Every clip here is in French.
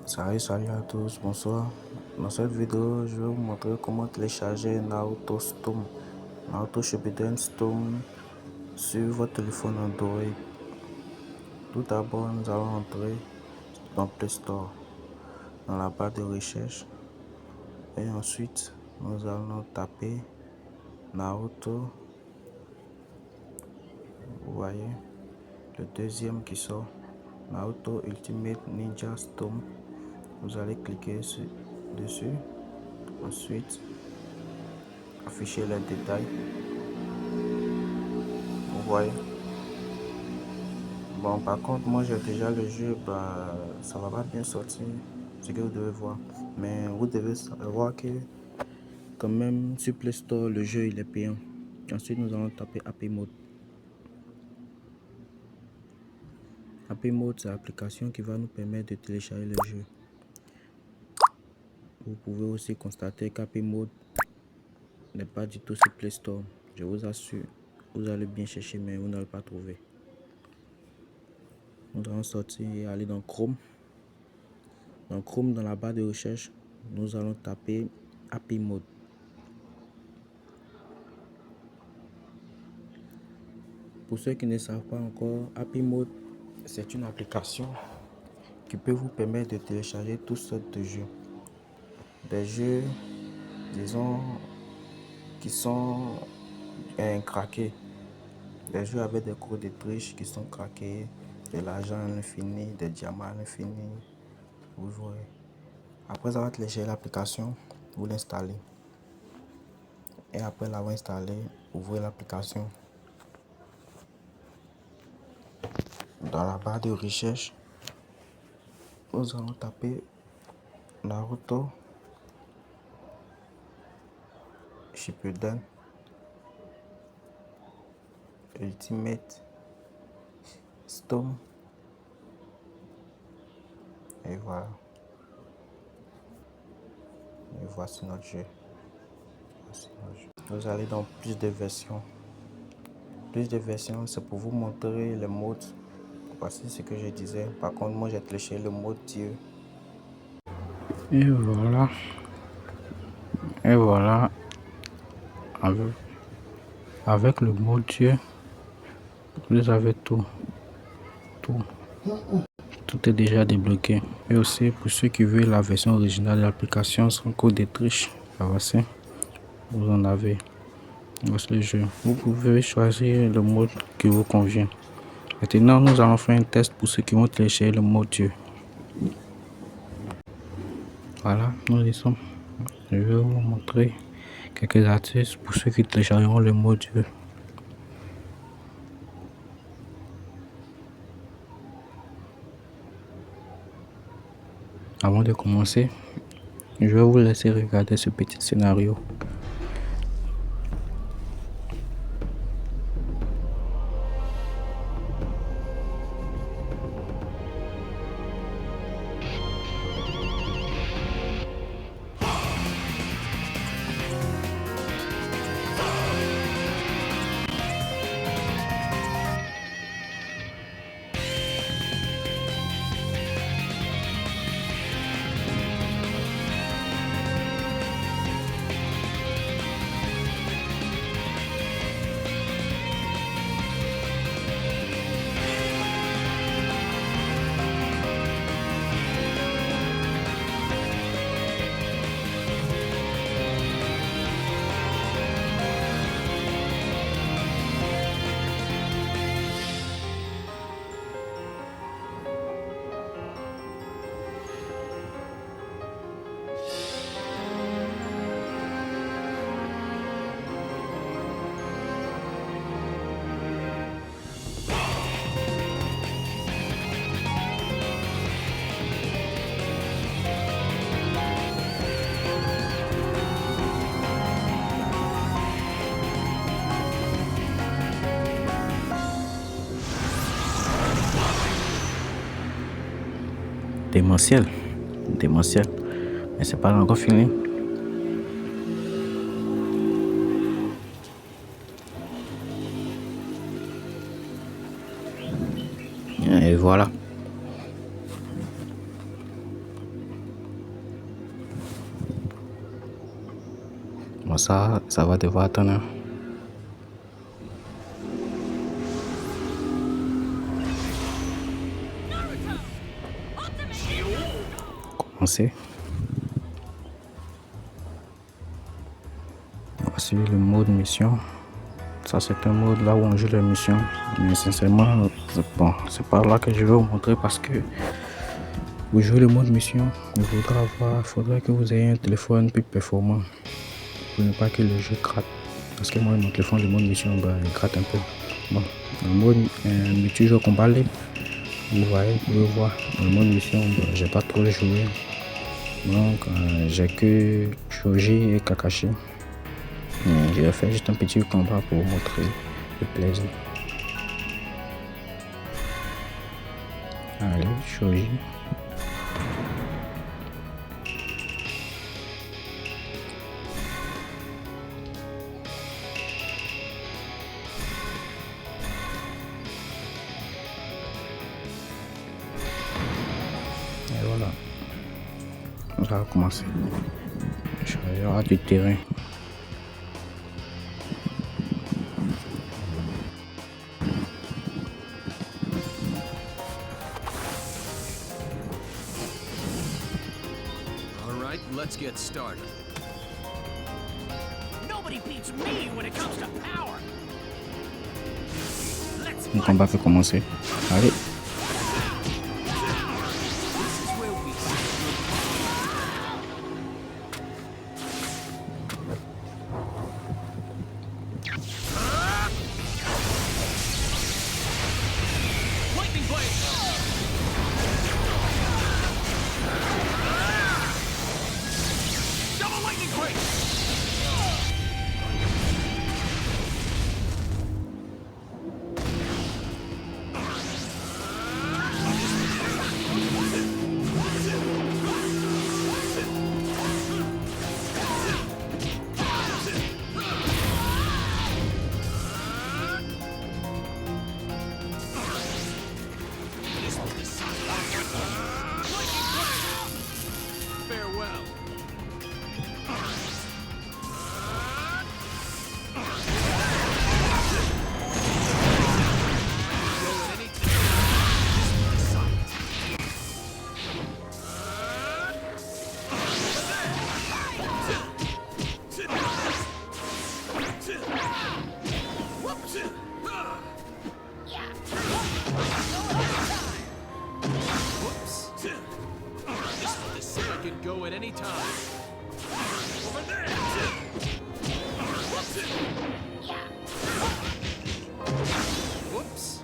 Salut à tous, bonsoir. Dans cette vidéo, je vais vous montrer comment télécharger Naruto Storm, Naruto Shippuden Storm sur votre téléphone Android. Tout d'abord, nous allons entrer dans Play Store, dans la barre de recherche, et ensuite, nous allons taper Naruto. Vous voyez, le deuxième qui sort, Naruto Ultimate Ninja Storm. Vous allez cliquer dessus. Ensuite, afficher les détails. Vous voyez. Bon, par contre, moi j'ai déjà le jeu, ça va pas bien sortir, ce que vous devez voir. Mais vous devez savoir que quand même sur Play Store, le jeu il est payant. Ensuite, nous allons taper Happy Mode. Happy Mode, c'est l'application qui va nous permettre de télécharger le jeu. Vous pouvez aussi constater qu'Happy Mode n'est pas du tout sur Play Store. Je vous assure, vous allez bien chercher, mais vous n'allez pas trouver. Nous allons sortir et aller dans Chrome. Dans Chrome, dans la barre de recherche, nous allons taper Happy Mode. Pour ceux qui ne savent pas encore, Happy Mode, c'est une application qui peut vous permettre de télécharger toutes sortes de jeux. Des jeux, disons, qui sont craqués. Des jeux avec des codes de triche qui sont craqués, de l'argent à l'infini, des diamants à l'infini. Vous voyez. Après avoir téléchargé l'application, vous l'installez. Et après l'avoir installé, ouvrez l'application. Dans la barre de recherche, nous allons taper Naruto Shippuden Ultimate Storm. Et voilà. Et voici notre jeu. Vous allez dans plus de versions. Plus de versions, c'est pour vous montrer les modes. Voici ce que je disais. Par contre, moi j'ai téléchargé le mode Dieu. Et voilà. Et voilà. Avec le mode Dieu, vous avez tout. Tout est déjà débloqué. Et aussi, pour ceux qui veulent la version originale de l'application sans code de triche, voici. Vous en avez. Voici le jeu. Vous pouvez choisir le mode qui vous convient. Maintenant, nous allons faire un test pour ceux qui vont télécharger le mode Dieu. Voilà, nous y sommes. Je vais vous montrer quelques artistes pour ceux qui téléchargeront le mode Dieu. Avant de commencer, je vais vous laisser regarder ce petit scénario. Démentiel. Mais c'est pas encore fini. Et voilà. Bon, ça va devoir attendre. Commencer. Voici le mode mission. Ça, c'est un mode là où on joue les missions. Mais sincèrement, bon, c'est pas là que je vais vous montrer parce que vous jouez le mode mission. Il faudrait que vous ayez un téléphone plus performant pour ne pas que le jeu gratte. Parce que moi, mon téléphone, le mode mission, bah, il gratte un peu. Bon, le mode multijoueur combat libre, vous pouvez voir. Dans le mode mission, bah, j'ai pas trop joué. Donc, j'ai que Shoji et Kakashi. Je vais faire juste un petit combat pour vous montrer le plaisir. Allez, Shoji. Et voilà. On va commencer. Il y aura du terrain. Let's get started. Nobody beats me when it comes to power. Le combat peut commencer. Allez. Go at any time. Over there. Whoops.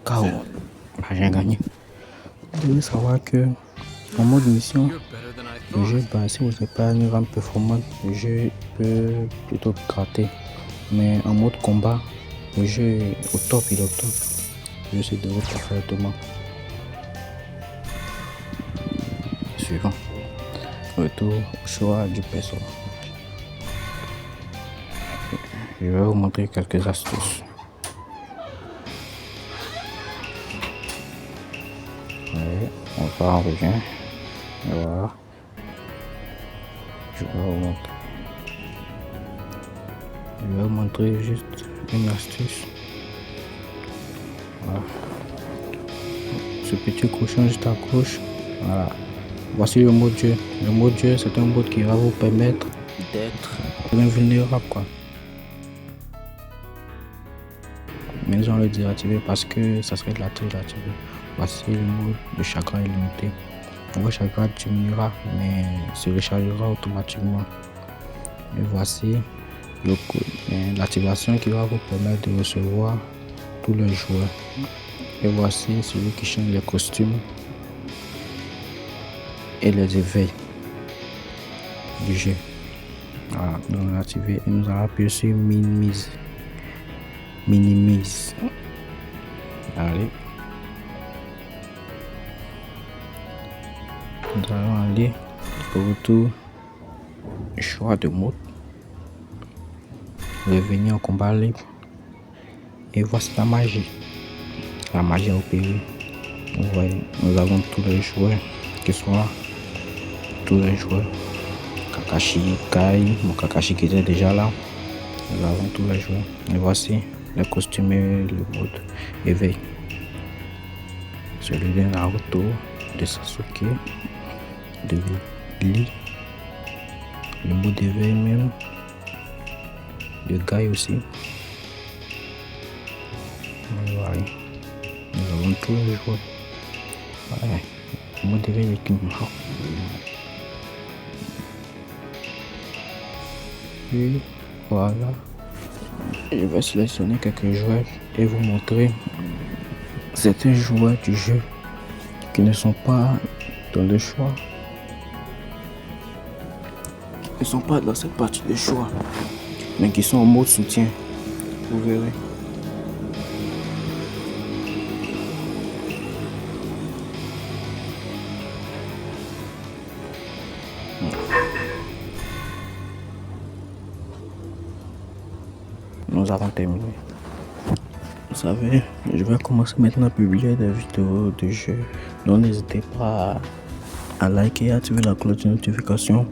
KO. J'ai gagné. Vous devez savoir que en mode mission, le jeu, bah, si vous n'avez pas une grande performance, le jeu peut plutôt gratter. Mais en mode combat, le jeu est au top, il est au top. Le jeu se déroule parfaitement. Suivant. Retour au choix du personnage. Je vais vous montrer quelques astuces. Ouais, on va en revient. Voilà. Je vais vous montrer juste une astuce. Voilà. Ce petit cochon juste à gauche. Voilà. Voici le mode jeu. Le mode jeu, c'est un mode qui va vous permettre d'être invulnérable, quoi. Mais ils ont le désactiver parce que ça serait de la triche d'activer. Voici le mode de chakra illimité. Votre chakra diminuera mais se rechargera automatiquement. Et voici l'activation qui va vous permettre de recevoir tous les joueurs. Et voici celui qui change les costumes et les éveils du jeu. Voilà, donc on a activé et nous allons appuyer sur minimise. Allez. Nous allons aller au retour choix de mode. revenir en combat libre. Et voici la magie. La magie a opéré. Vous voyez, nous avons tous les joueurs qui sont là. Tous les joueurs. Kakashi, Kai, mon Kakashi qui était déjà là. Nous avons tous les joueurs. Et voici les costumés, le mode éveil. Celui de Naruto, de Sasuke, de Lee. Le mode éveil même. De Guy aussi. Voilà. Nous avons tous les joueurs. Ouais. Le mode éveil est une marque. Et voilà. Je vais sélectionner quelques joueurs et vous montrer certains joueurs du jeu qui ne sont pas dans le choix. Ils ne sont pas dans cette partie de choix, mais qui sont en mode soutien. Vous verrez. Nous avons terminé. Vous savez, je vais commencer maintenant à publier des vidéos de jeu. Donc n'hésitez pas à liker et activer la cloche de notification